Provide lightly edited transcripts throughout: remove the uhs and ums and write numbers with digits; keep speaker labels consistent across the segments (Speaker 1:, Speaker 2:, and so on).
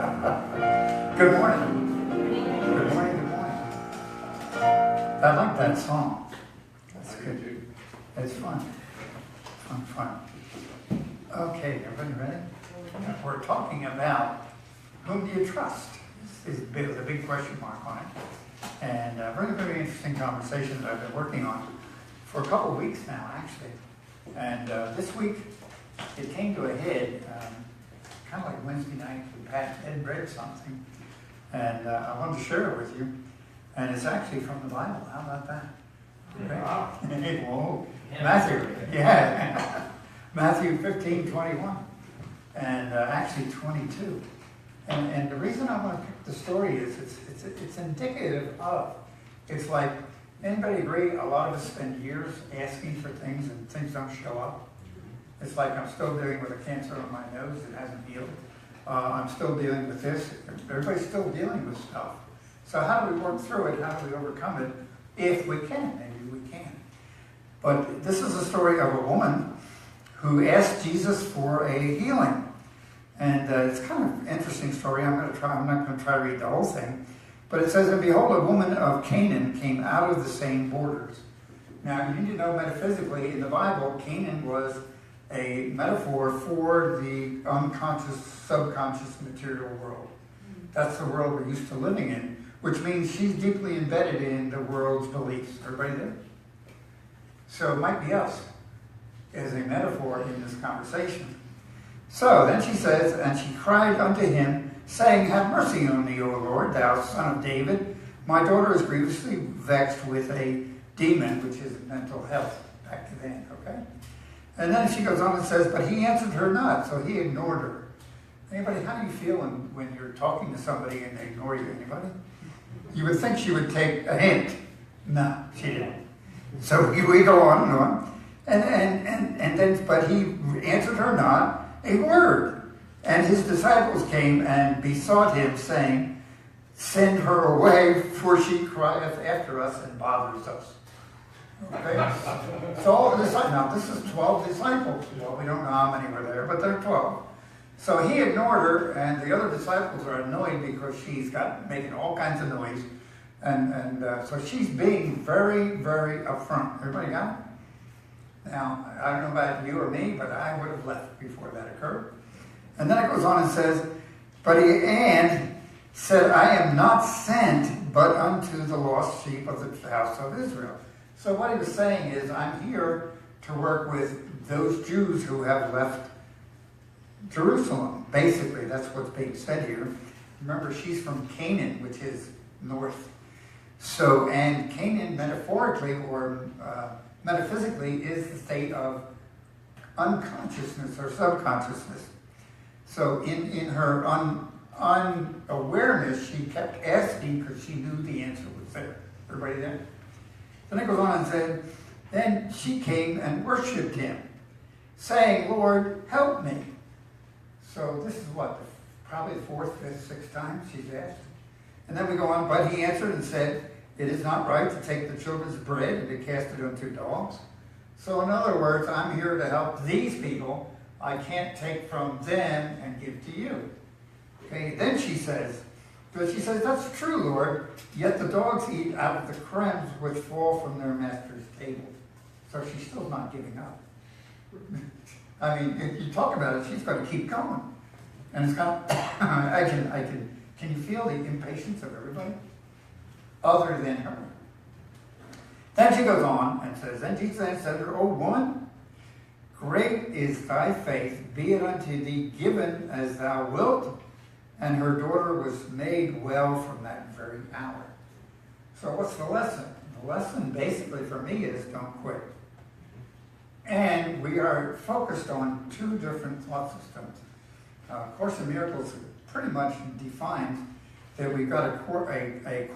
Speaker 1: Good morning. Good morning, good morning. I like that song. That's good. It's fun. Fun. Okay, everybody ready? We're talking about whom do you trust? This is the big question mark on it. And a very interesting conversation that I've been working on for a couple of weeks now, actually. And this week, it came to a head, kind of like Wednesday night, we had read something, and I wanted to share it with you. And it's actually from the Bible. How about that? Okay. Whoa. Matthew, yeah. Matthew 15:21, and actually 22. And the reason I want to pick the story is it's indicative of, it's like, anybody agree, a lot of us spend years asking for things and things don't show up. It's like I'm still dealing with a cancer on my nose that hasn't healed. I'm still dealing with this. Everybody's still dealing with stuff. So how do we work through it? How do we overcome it? If we can, maybe we can. But this is a story of a woman who asked Jesus for a healing. And it's kind of an interesting story. I'm not going to try to read the whole thing. But it says, and behold, a woman of Canaan came out of the same borders. Now, you need to know metaphysically, in the Bible, Canaan was a metaphor for the unconscious, subconscious material world. That's the world we're used to living in, which means she's deeply embedded in the world's beliefs. Everybody there? So it might be us as a metaphor in this conversation. So then she says, and she cried unto him, saying, have mercy on me, O Lord, thou son of David. My daughter is grievously vexed with a demon, which is mental health, back to then, okay? And then she goes on and says, but he answered her not, so he ignored her. Anybody, how do you feel when you're talking to somebody and they ignore you? Anybody? You would think she would take a hint. No, she didn't. So we go on and on. And then, but he answered her not a word. And his disciples came and besought him, saying, send her away, for she crieth after us and bothers us. Okay? So all the disciples, now this is 12 disciples. Well, we don't know how many were there, but there are 12. So he ignored her, and the other disciples are annoyed because she's making all kinds of noise. And so she's being very, very upfront. Everybody got it? Now, I don't know about you or me, but I would have left before that occurred. And then it goes on and says, and said, I am not sent but unto the lost sheep of the house of Israel. So what he was saying is, I'm here to work with those Jews who have left Jerusalem. Basically, that's what's being said here. Remember, she's from Canaan, which is north. So, and Canaan metaphorically or metaphysically is the state of unconsciousness or subconsciousness. So in her unawareness, she kept asking because she knew the answer was there. Everybody there? Then it goes on and said, then she came and worshipped him, saying, Lord, help me. So this is what, probably the 4th, 5th, 6th time she's asked. And then we go on, but he answered and said, it is not right to take the children's bread and to cast it unto dogs. So in other words, I'm here to help these people. I can't take from them and give to you. Okay, then she says, that's true, Lord, yet the dogs eat out of the crumbs which fall from their master's table. So she's still not giving up. I mean, if you talk about it, she's going to keep going. And it's kind of, can you feel the impatience of everybody? Other than her. Then she goes on and says, then Jesus said to her, O woman, great is thy faith, be it unto thee given as thou wilt. And her daughter was made well from that very hour. So what's the lesson? The lesson basically for me is don't quit. And we are focused on 2 different thought systems. Course in Miracles pretty much defines that we've got a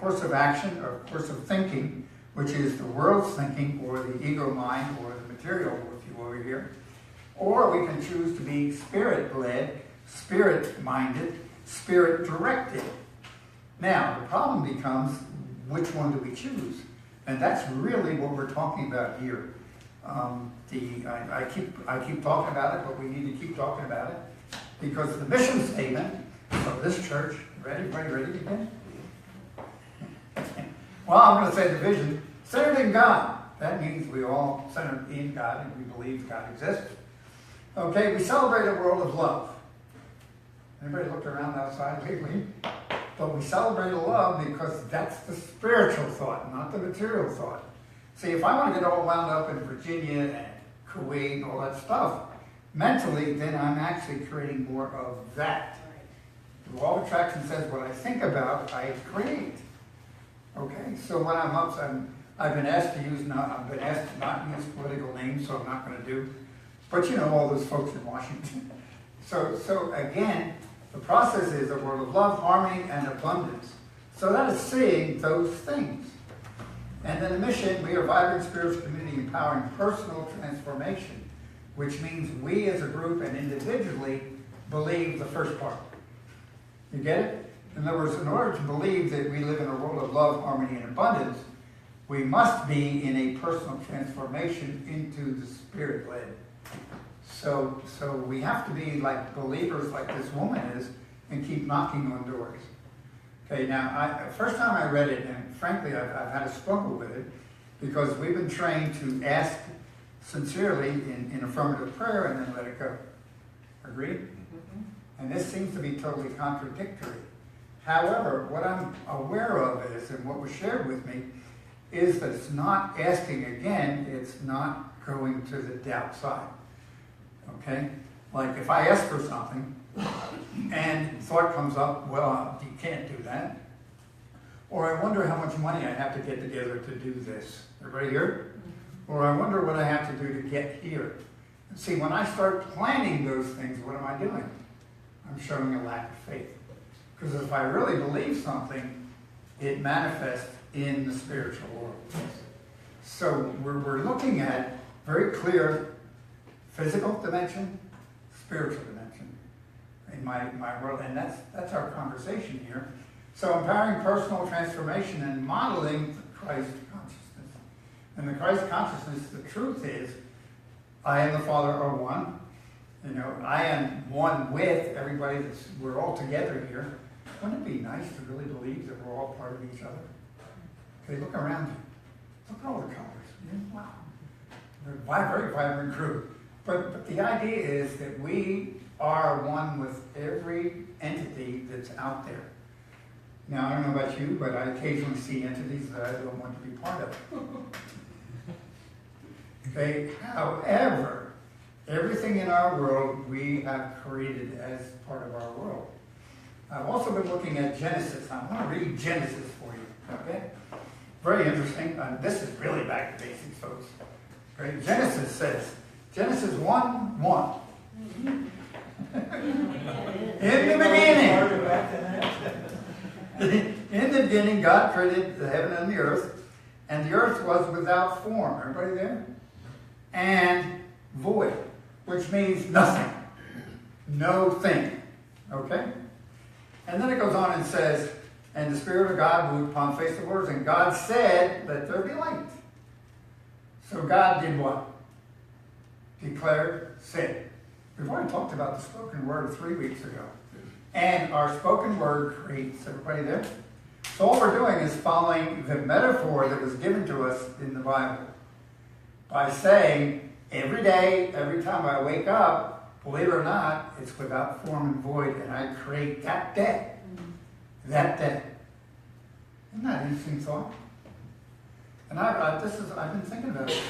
Speaker 1: course of action or a course of thinking, which is the world's thinking or the ego mind or the material, if you will, over here. Or we can choose to be spirit-led, spirit-minded, spirit-directed. Now, the problem becomes, which one do we choose? And that's really what we're talking about here. I keep talking about it, but we need to keep talking about it because the mission statement So this church, everybody ready again? Well, I'm going to say the vision, centered in God. That means we all centered in God and we believe God exists. Okay, we celebrate a world of love. Anybody looked around outside lately? But we celebrate love because that's the spiritual thought, not the material thought. See, if I want to get all wound up in Virginia and Kuwait and all that stuff, mentally, then I'm actually creating more of that. The law of attraction says what I think about, I create. Okay, so when I'm up, I've been asked to not use political names, so I'm not going to do. But you know all those folks in Washington. So again, the process is a world of love, harmony, and abundance. So that is seeing those things. And then the mission, we are a vibrant spiritual community empowering personal transformation, which means we as a group and individually believe the first part. You get it? In other words, in order to believe that we live in a world of love, harmony, and abundance, we must be in a personal transformation into the Spirit-led. So we have to be like believers like this woman is and keep knocking on doors. Okay, now, first time I read it, and frankly, I've had a struggle with it, because we've been trained to ask sincerely in affirmative prayer and then let it go. Agreed? Mm-hmm. And this seems to be totally contradictory. However, what I'm aware of is, and what was shared with me, is that it's not asking again, it's not going to the doubt side. Okay? Like if I ask for something, and thought comes up, well, you can't do that. Or I wonder how much money I have to get together to do this. Everybody here? Or I wonder what I have to do to get here. See, when I start planning those things, what am I doing? I'm showing a lack of faith. Because if I really believe something, it manifests in the spiritual world. So we're looking at very clear physical dimension, spiritual dimension in my world, and that's our conversation here. So empowering personal transformation and modeling the Christ consciousness. And the Christ consciousness, the truth is, I and the Father are one. You know, I am one with everybody. We're all together here. Wouldn't it be nice to really believe that we're all part of each other? Okay, look around you. Look at all the colors. Wow. They're a very vibrant group. But the idea is that we are one with every entity that's out there. Now, I don't know about you, but I occasionally see entities that I don't want to be part of. Okay? However, everything in our world we have created as part of our world. I've also been looking at Genesis. I want to read Genesis for you. Okay? Very interesting. This is really back to basics, folks. Okay? Genesis says, Genesis 1:1. In the beginning, God created the heaven and the earth was without form. Everybody there? And void, which means nothing. No thing. Okay? And then it goes on and says, and the Spirit of God moved upon the face of the waters, and God said, let there be light. So God did what? Declared, said. We've already talked about the spoken word 3 weeks ago. And our spoken word creates. Everybody there? So all we're doing is following the metaphor that was given to us in the Bible. By saying, every day, every time I wake up, believe it or not, it's without form and void, and I create that day. That day. Isn't that an interesting thought? And I've been thinking about it.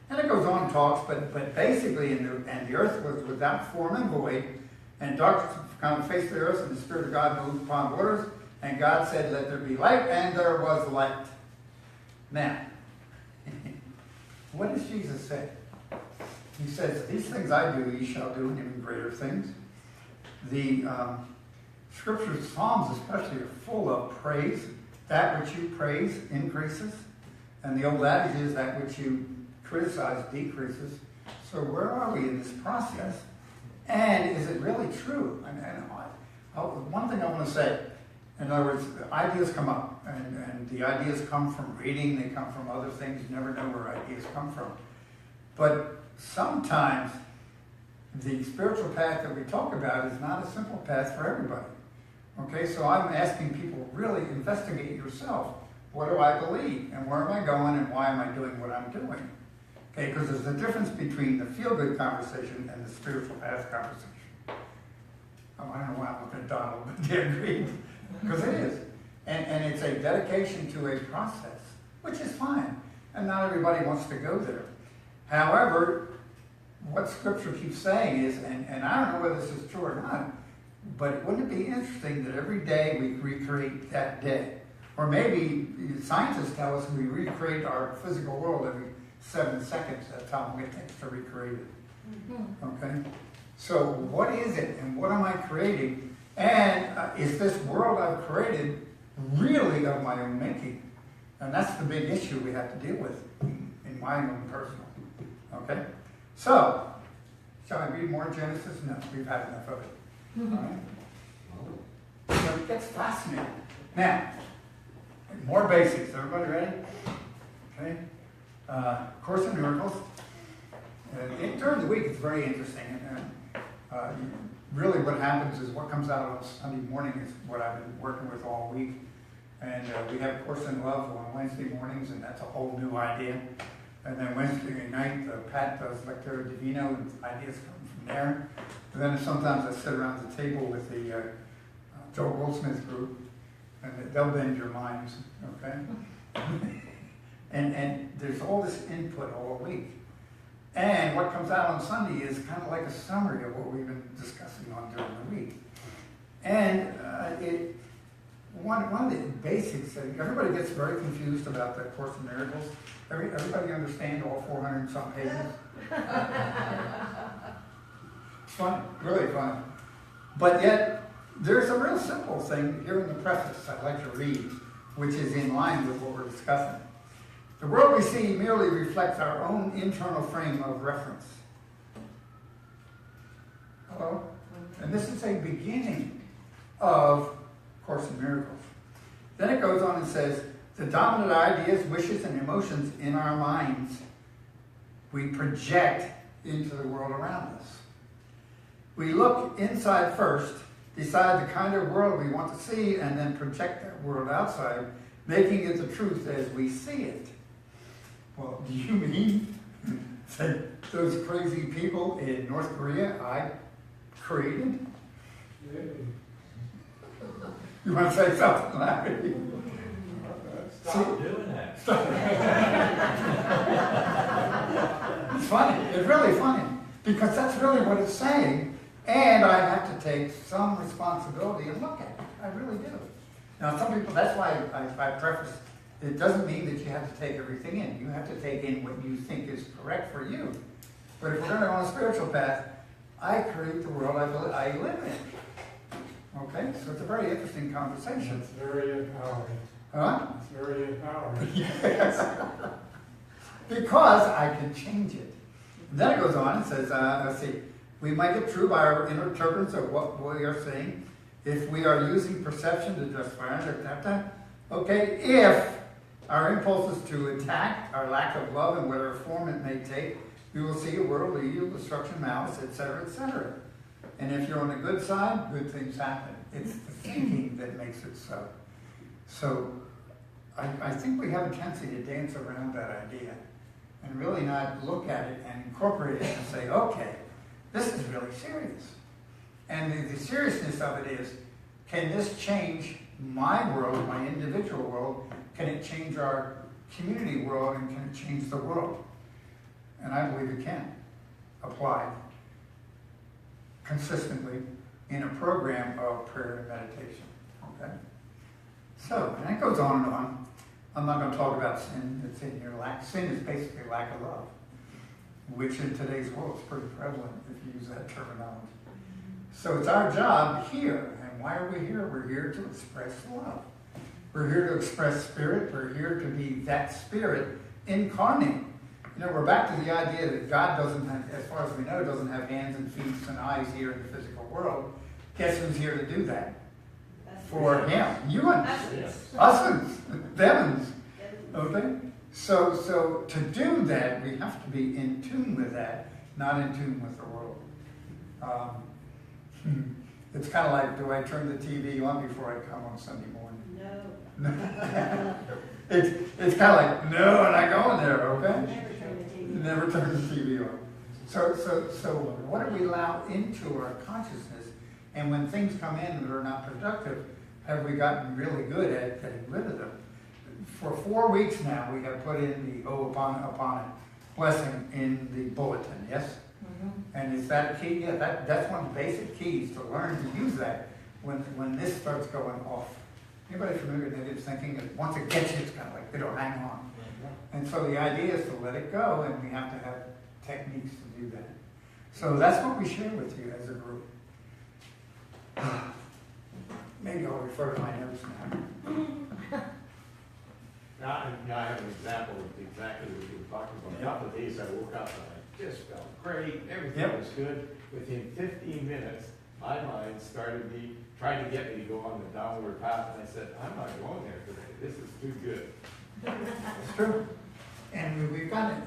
Speaker 1: And it goes on and talks, but basically, and the earth was without form and void, and darkness upon the face of the earth, and the Spirit of God moved upon waters, and God said, let there be light, and there was light. Now, what does Jesus say? He says, these things I do, ye shall do, and even greater things. The scriptures, Psalms especially, are full of praise. That which you praise increases, and the old adage is that which you criticize decreases. So where are we in this process? And is it really true? One thing I want to say, in other words, ideas come up, and the ideas come from reading, they come from other things. You never know where ideas come from. But sometimes the spiritual path that we talk about is not a simple path for everybody. Okay, so I'm asking people, really investigate yourself. What do I believe? And where am I going? And why am I doing what I'm doing? Okay, because there's a difference between the feel-good conversation and the spiritual path conversation. Oh, I don't know why I'm looking at Donald, but they agreed. Because it is. And it's a dedication to a process, which is fine. And not everybody wants to go there. However, what Scripture keeps saying is, and I don't know whether this is true or not, but wouldn't it be interesting that every day we recreate that day? Or maybe scientists tell us we recreate our physical world every 7 seconds. That's how long it takes to recreate it. Okay? So what is it and what am I creating? And is this world I've created really of my own making? And that's the big issue we have to deal with in my own personal. Okay? So, shall I read more Genesis? No, we've had enough of it. All right? So it gets fascinating. Now, more basics. Everybody ready? Okay. Course in Miracles. During the week, it's very interesting. Really what happens is what comes out on Sunday morning is what I've been working with all week. And we have Course in Love on Wednesday mornings, and that's a whole new idea. And then Wednesday night, Pat does Lectio Divina, and ideas come from there. And then sometimes I sit around the table with the Joel Goldsmith group, and they'll bend your minds, okay? and there's all this input all week. And what comes out on Sunday is kind of like a summary of what we've been discussing on during the week. And one of the basics, everybody gets very confused about the Course in Miracles. Everybody understand all 400 and some pages? It's fun, really fun. But yet, there's a real simple thing here in the preface I'd like to read, which is in line with what we're discussing. The world we see merely reflects our own internal frame of reference. Hello? And this is a beginning of Course in Miracles. Then it goes on and says, the dominant ideas, wishes, and emotions in our minds we project into the world around us. We look inside first, decide the kind of world we want to see, and then project that world outside, making it the truth as we see it. Well, do you mean that those crazy people in North Korea I created? You want to say something, Larry?
Speaker 2: Stop doing that.
Speaker 1: It's funny. It's really funny. Because that's really what it's saying. And I have to take some responsibility and look at it. I really do. Now, some people, that's why I preface, it doesn't mean that you have to take everything in. You have to take in what you think is correct for you. But if we're going to go on a spiritual path, I create the world I live in. Okay? So it's a very interesting conversation.
Speaker 3: It's very empowering.
Speaker 1: Huh?
Speaker 3: It's very empowering.
Speaker 1: Yes. Because I can change it. And then it goes on and says, let's see, we make it true by our interpretation of what we are saying. If we are using perception to justify our okay, if our impulse is to attack our lack of love in whatever form it may take, we will see a world of evil, destruction, malice, etc., etc. And if you're on the good side, good things happen. It's the thinking that makes it so. So I think we have a tendency to dance around that idea and really not look at it and incorporate it and say, okay, this is really serious. And the seriousness of it is, can this change my world, my individual world? Can it change our community world, and can it change the world? And I believe it can, applied consistently in a program of prayer and meditation. Okay? So, and it goes on and on. I'm not going to talk about sin. It's in your lack. Sin is basically lack of love, which in today's world is pretty prevalent if you use that terminology. So it's our job here. And why are we here? We're here to express love. We're here to express spirit. We're here to be that spirit incarnate. You know, we're back to the idea that God doesn't have, as far as we know, doesn't have hands and feet and eyes here in the physical world. Guess who's here to do that? For him. You and us, Devons. Okay? So to do that, we have to be in tune with that, not in tune with the world. It's kind of like, do I turn the TV on before I come on Sunday morning?
Speaker 4: No.
Speaker 1: It's kind of like, no, I'm not going there, okay?
Speaker 4: Never turn the TV.
Speaker 1: Never turn the TV on. So what do we allow into our consciousness? And when things come in that are not productive, have we gotten really good at getting rid of them? For 4 weeks now, we have put in the upon it blessing in the bulletin, yes? And is that a key? Yeah, that's one of the basic keys to learn to use that when this starts going off. Anybody familiar with negative thinking? Once it gets you, it's kind of like, hang on. And so the idea is to let it go, and we have to have techniques to do that. So that's what we share with you as a group. Maybe I'll refer to my notes now.
Speaker 2: Now I have an example of exactly what you were talking about. A couple of days I woke up and I just felt great, everything was good. Within 15 minutes, my mind started trying to get me to go on the downward path, and I said, I'm not going there today, this is too good.
Speaker 1: It's true. And we've got it,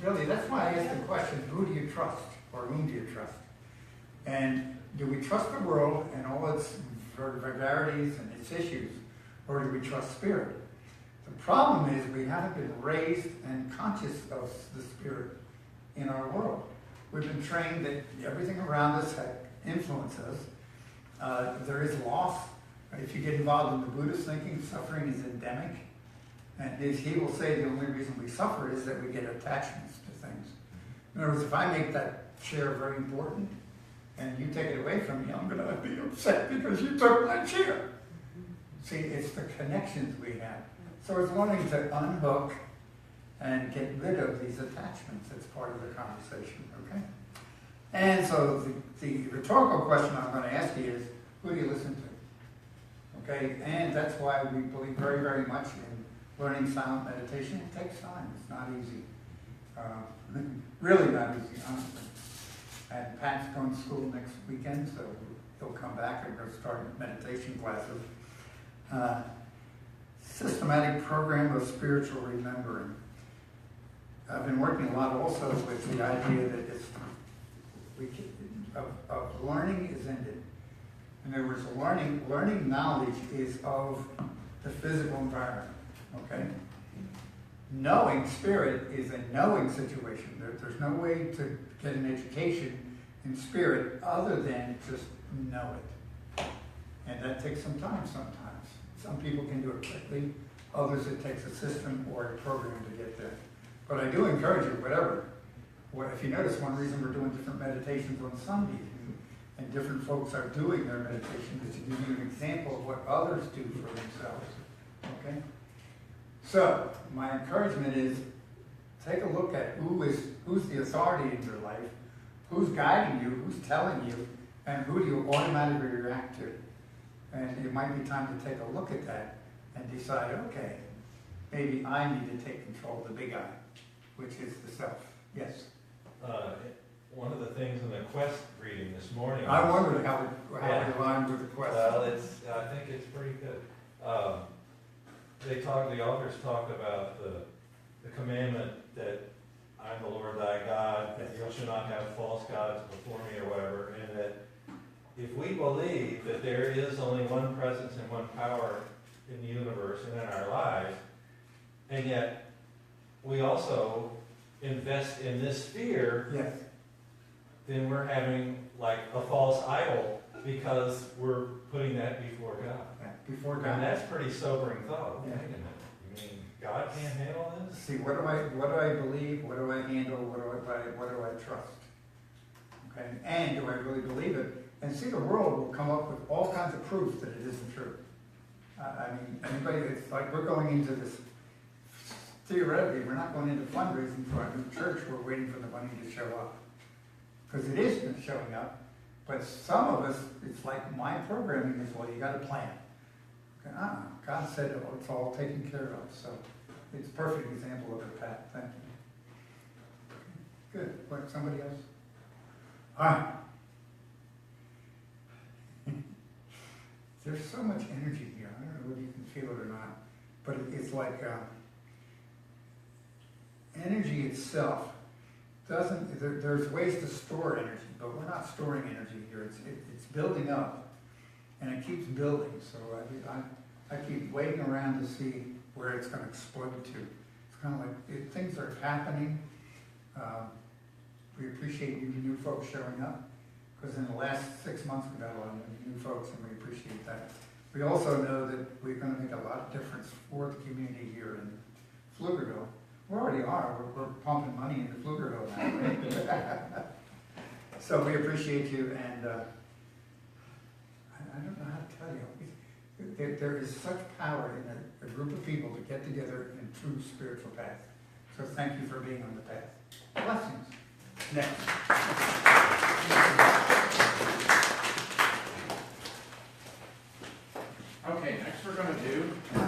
Speaker 1: really, that's why I asked the question, who do you trust, or whom do you trust? And do we trust the world and all its vulgarities and its issues, or do we trust spirit? The problem is we haven't been raised and conscious of the spirit in our world. We've been trained that everything around us influences us. There is loss. If you get involved in the Buddhist thinking, suffering is endemic. And as he will say, the only reason we suffer is that we get attachments to things. In other words, if I make that chair very important and you take it away from me, I'm going to be upset because you took my chair. See, it's the connections we have. So it's learning to unhook and get rid of these attachments. It's part of the conversation, okay? And so the rhetorical question I'm going to ask you is, who do you listen to? Okay, and that's why we believe very, very much in learning silent meditation. It takes time. It's not easy. Really not easy, honestly. And Pat's going to school next weekend, so he'll come back and we're going to start meditation classes. Systematic program of spiritual remembering. I've been working a lot also with the idea that learning is ended. In other words, learning knowledge is of the physical environment. Okay? Knowing spirit is a knowing situation. There's no way to get an education in spirit other than just know it. And that takes some time sometimes. Some people can do it quickly. Others, it takes a system or a program to get there. But I do encourage you, whatever. If you notice, one reason we're doing different meditations on Sundays and different folks are doing their meditation is to give you an example of what others do for themselves. Okay? So, my encouragement is take a look at who's the authority in your life, who's guiding you, who's telling you, and who do you automatically react to. And it might be time to take a look at that and decide, okay, maybe I need to take control of the big I, which is the self. Yes?
Speaker 2: One of the things in the Quest reading this morning.
Speaker 1: I wondered how it aligned with the Quest.
Speaker 2: Well, I think it's pretty good. The authors talk about the commandment that I'm the Lord thy God, that you shall not have false gods before me or whatever, and that if we believe that there is only one presence and one power in the universe and in our lives, and yet we also invest in this fear,
Speaker 1: Yes.
Speaker 2: then we're having like a false idol because we're putting that before God.
Speaker 1: Before
Speaker 2: And
Speaker 1: God.
Speaker 2: that's pretty sobering thought.
Speaker 1: Yeah.
Speaker 2: Wait a minute. You mean God can't handle this?
Speaker 1: See, what do I believe? What do I handle? What do I trust? Okay, and do I really believe it? And see, the world will come up with all kinds of proof that it isn't true. I mean, it's like we're going into this, theoretically, we're not going into fundraising for a new church, we're waiting for the money to show up. Because it is showing up, but some of us, it's like my programming is, well, you got a plan. Okay, God said it's all taken care of, so it's a perfect example of it, Pat. Thank you. Good. What, somebody else? All right. There's so much energy here. I don't know whether you can feel it or not, but it's like energy itself doesn't. There's ways to store energy, but we're not storing energy here. It's building up, keeps building, so I keep waiting around to see where it's gonna explode to. It's kind of like, things are happening. We appreciate you new folks showing up, because in the last 6 months, we've had a lot of new folks, and we appreciate that. We also know that we're gonna make a lot of difference for the community here in Pflugerville. We already are, we're pumping money into Pflugerville now, right? So we appreciate you, and I don't know how to tell you. There is such power in a group of people to get together in true spiritual path. So thank you for being on the path. Blessings. Next.
Speaker 5: Okay, next we're going to do